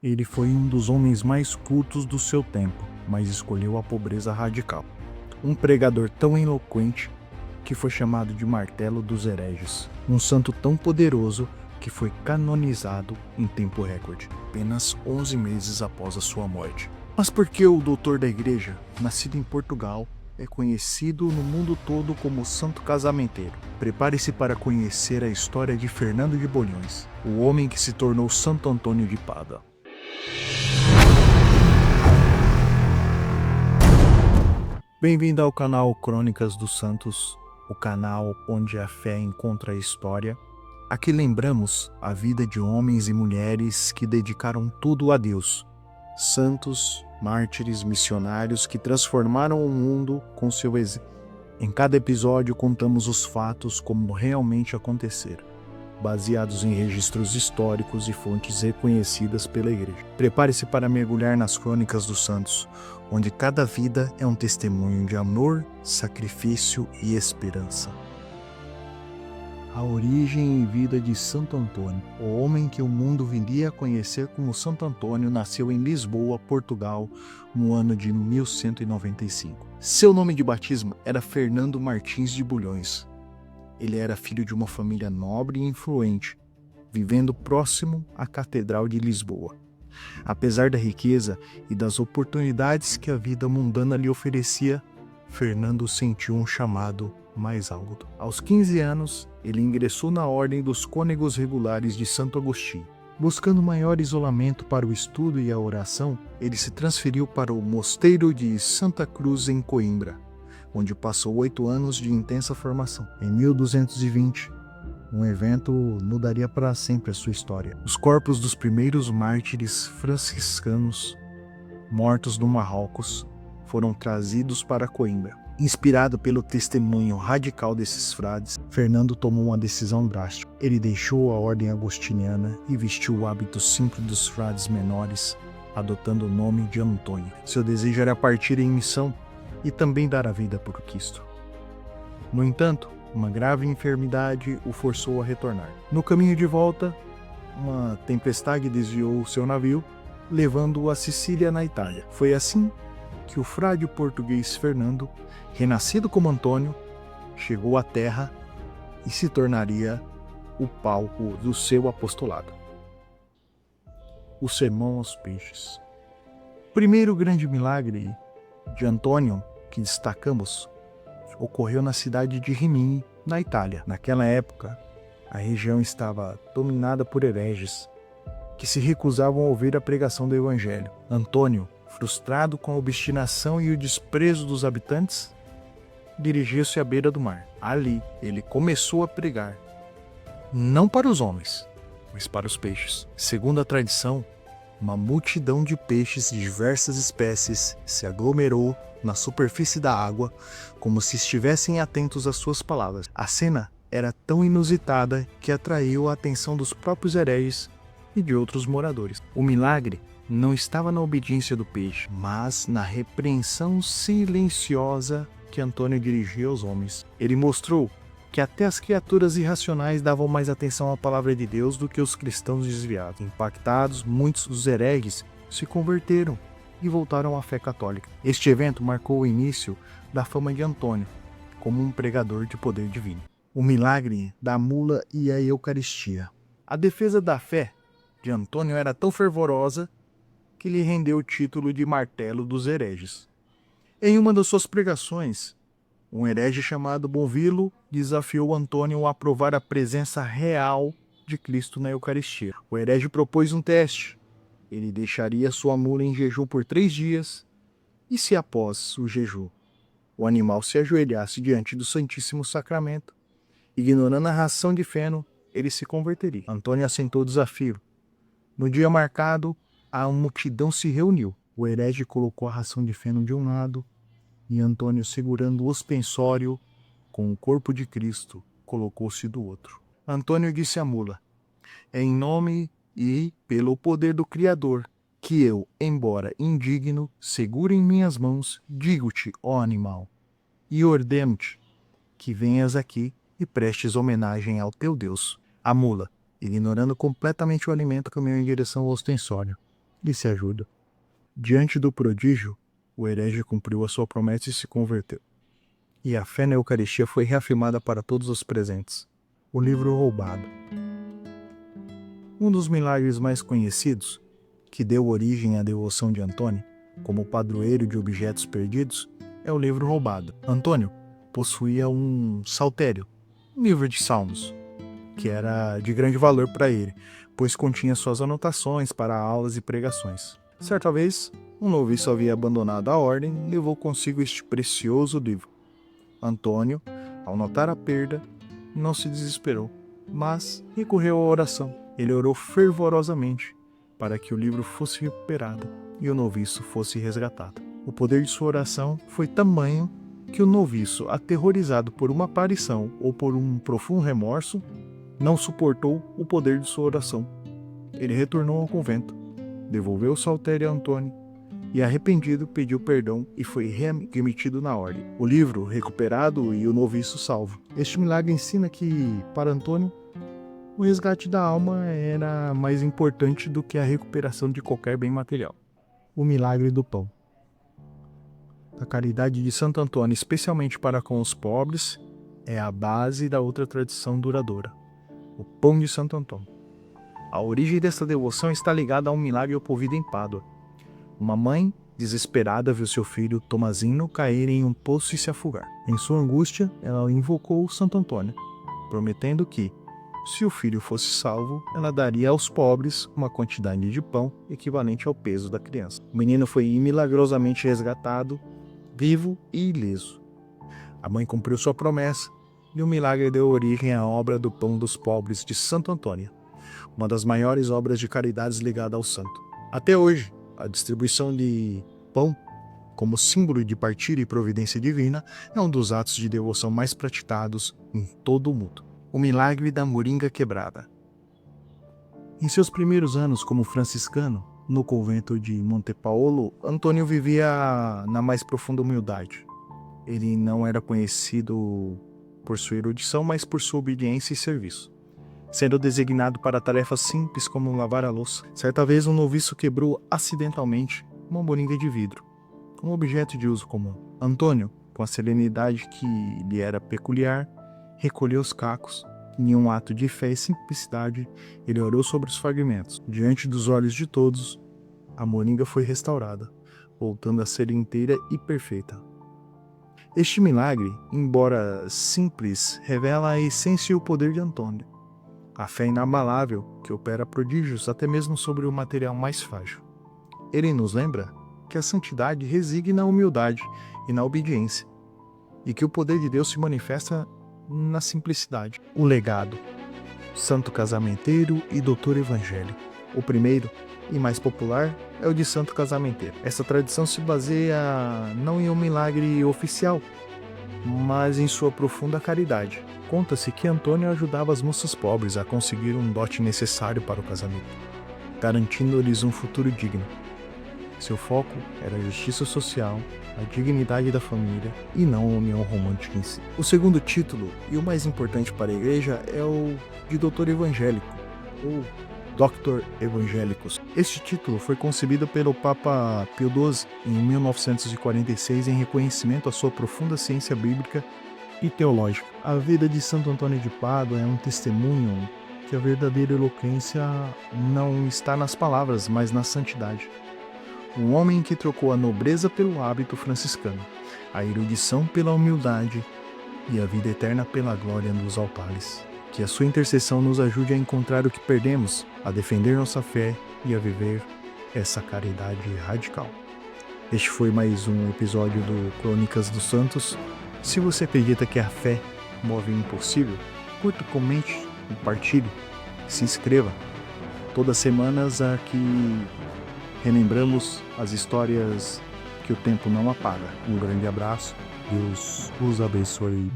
Ele foi um dos homens mais cultos do seu tempo, mas escolheu a pobreza radical. Um pregador tão eloquente que foi chamado de Martelo dos Hereges. Um santo tão poderoso que foi canonizado em tempo recorde, apenas 11 meses após a sua morte. Mas por que o doutor da igreja, nascido em Portugal, é conhecido no mundo todo como Santo Casamenteiro? Prepare-se para conhecer a história de Fernando de Bulhões, o homem que se tornou Santo Antônio de Pádua. Bem-vindo ao canal Crônicas dos Santos, o canal onde a fé encontra a história. Aqui lembramos a vida de homens e mulheres que dedicaram tudo a Deus. Santos, mártires, missionários que transformaram o mundo com seu exemplo. Em cada episódio contamos os fatos como realmente aconteceram, baseados em registros históricos e fontes reconhecidas pela Igreja. Prepare-se para mergulhar nas Crônicas dos Santos, onde cada vida é um testemunho de amor, sacrifício e esperança. A origem e vida de Santo Antônio. O homem que o mundo viria a conhecer como Santo Antônio nasceu em Lisboa, Portugal, no ano de 1195. Seu nome de batismo era Fernando Martins de Bulhões. Ele era filho de uma família nobre e influente, vivendo próximo à Catedral de Lisboa. Apesar da riqueza e das oportunidades que a vida mundana lhe oferecia, Fernando sentiu um chamado mais alto. Aos 15 anos, ele ingressou na Ordem dos Cônegos Regulares de Santo Agostinho. Buscando maior isolamento para o estudo e a oração, ele se transferiu para o Mosteiro de Santa Cruz em Coimbra, onde passou 8 anos de intensa formação. Em 1220, um evento mudaria para sempre a sua história. Os corpos dos primeiros mártires franciscanos mortos no Marrocos foram trazidos para Coimbra. Inspirado pelo testemunho radical desses frades, Fernando tomou uma decisão drástica. Ele deixou a ordem agostiniana e vestiu o hábito simples dos frades menores, adotando o nome de Antônio. Seu desejo era partir em missão e também dar a vida por Cristo. No entanto, uma grave enfermidade o forçou a retornar. No caminho de volta, uma tempestade desviou seu navio, levando-o a Sicília, na Itália. Foi assim que o frade português Fernando, renascido como Antônio, chegou à terra e se tornaria o palco do seu apostolado. O Sermão aos Peixes. O primeiro grande milagre de Antônio que destacamos ocorreu na cidade de Rimini, na Itália. Naquela época, a região estava dominada por hereges que se recusavam a ouvir a pregação do Evangelho. Antônio, frustrado com a obstinação e o desprezo dos habitantes, dirigiu-se à beira do mar. Ali, ele começou a pregar, não para os homens, mas para os peixes. Segundo a tradição, uma multidão de peixes de diversas espécies se aglomerou na superfície da água, como se estivessem atentos às suas palavras. A cena era tão inusitada que atraiu a atenção dos próprios hereges e de outros moradores. O milagre não estava na obediência do peixe, mas na repreensão silenciosa que Antônio dirigia aos homens. Ele mostrou que até as criaturas irracionais davam mais atenção à palavra de Deus do que os cristãos desviados. Impactados, muitos dos hereges se converteram e voltaram à fé católica. Este evento marcou o início da fama de Antônio como um pregador de poder divino. O milagre da mula e a Eucaristia. A defesa da fé de Antônio era tão fervorosa que lhe rendeu o título de Martelo dos Hereges. Em uma das suas pregações, um herege chamado Bonvilo desafiou Antônio a provar a presença real de Cristo na Eucaristia. O herege propôs um teste. Ele deixaria sua mula em jejum por 3 dias, e se após o jejum o animal se ajoelhasse diante do Santíssimo Sacramento, ignorando a ração de feno, ele se converteria. Antônio aceitou o desafio. No dia marcado, a multidão se reuniu. O herege colocou a ração de feno de um lado e Antônio, segurando o ospensório com o corpo de Cristo, colocou-se do outro. Antônio disse à mula: "É em nome e pelo poder do Criador que eu, embora indigno, seguro em minhas mãos, digo-te, ó animal, e ordeno-te que venhas aqui e prestes homenagem ao teu Deus." A mula, ignorando completamente o alimento, caminhou em direção ao ostensório. disse ajuda. Diante do prodígio, o herege cumpriu a sua promessa e se converteu. E a fé na Eucaristia foi reafirmada para todos os presentes. O livro roubado. Um dos milagres mais conhecidos, que deu origem à devoção de Antônio, como padroeiro de objetos perdidos, é o livro roubado. Antônio possuía um saltério, um livro de salmos, que era de grande valor para ele, pois continha suas anotações para aulas e pregações. Certa vez, um noviço havia abandonado a ordem e levou consigo este precioso livro. Antônio, ao notar a perda, não se desesperou, mas recorreu à oração. Ele orou fervorosamente para que o livro fosse recuperado e o noviço fosse resgatado. O poder de sua oração foi tamanho que o noviço, aterrorizado por uma aparição ou por um profundo remorso, não suportou o poder de sua oração. Ele retornou ao convento, devolveu o saltério a Antônio e, arrependido, pediu perdão e foi remetido na ordem. O livro recuperado e o noviço salvo. Este milagre ensina que, para Antônio, o resgate da alma era mais importante do que a recuperação de qualquer bem material. O milagre do pão. A caridade de Santo Antônio, especialmente para com os pobres, é a base da outra tradição duradoura, o pão de Santo Antônio. A origem desta devoção está ligada a um milagre ocorrido em Pádua. Uma mãe, desesperada, viu seu filho Tomazino cair em um poço e se afogar. Em sua angústia, ela invocou Santo Antônio, prometendo que, se o filho fosse salvo, ela daria aos pobres uma quantidade de pão equivalente ao peso da criança. O menino foi milagrosamente resgatado, vivo e ileso. A mãe cumpriu sua promessa e o milagre deu origem à obra do Pão dos Pobres de Santo Antônio, uma das maiores obras de caridades ligada ao santo. Até hoje, a distribuição de pão, como símbolo de partilha e providência divina, é um dos atos de devoção mais praticados em todo o mundo. O milagre da moringa quebrada. Em seus primeiros anos como franciscano, no convento de Montepaolo, Antônio vivia na mais profunda humildade. Ele não era conhecido por sua erudição, mas por sua obediência e serviço, sendo designado para tarefas simples como lavar a louça. Certa vez, um noviço quebrou acidentalmente uma moringa de vidro, um objeto de uso comum. Antônio, com a serenidade que lhe era peculiar, recolheu os cacos. Em um ato de fé e simplicidade, ele orou sobre os fragmentos. Diante dos olhos de todos, a moringa foi restaurada, voltando a ser inteira e perfeita. Este milagre, embora simples, revela a essência e o poder de Antônio. A fé inabalável que opera prodígios até mesmo sobre o material mais frágil. Ele nos lembra que a santidade reside na humildade e na obediência, e que o poder de Deus se manifesta na simplicidade. O legado. Santo Casamenteiro e Doutor Evangélico. O primeiro e mais popular é o de Santo Casamenteiro. Essa tradição se baseia não em um milagre oficial, mas em sua profunda caridade. Conta-se que Antônio ajudava as moças pobres a conseguir um dote necessário para o casamento, garantindo-lhes um futuro digno. Seu foco era a justiça social, a dignidade da família e não a união romântica em si. O segundo título, e o mais importante para a Igreja, é o de Doutor Evangélico, ou Doctor Evangelicus. Este título foi concebido pelo Papa Pio XII em 1946 em reconhecimento à sua profunda ciência bíblica e teológica. A vida de Santo Antônio de Pádua é um testemunho que a verdadeira eloquência não está nas palavras, mas na santidade. Um homem que trocou a nobreza pelo hábito franciscano, a erudição pela humildade e a vida eterna pela glória dos altares. Que a sua intercessão nos ajude a encontrar o que perdemos, a defender nossa fé e a viver essa caridade radical. Este foi mais um episódio do Crônicas dos Santos. Se você acredita que a fé move o impossível, curta, comente, compartilhe, se inscreva. Todas as semanas aqui relembramos as histórias que o tempo não apaga. Um grande abraço, Deus os abençoe.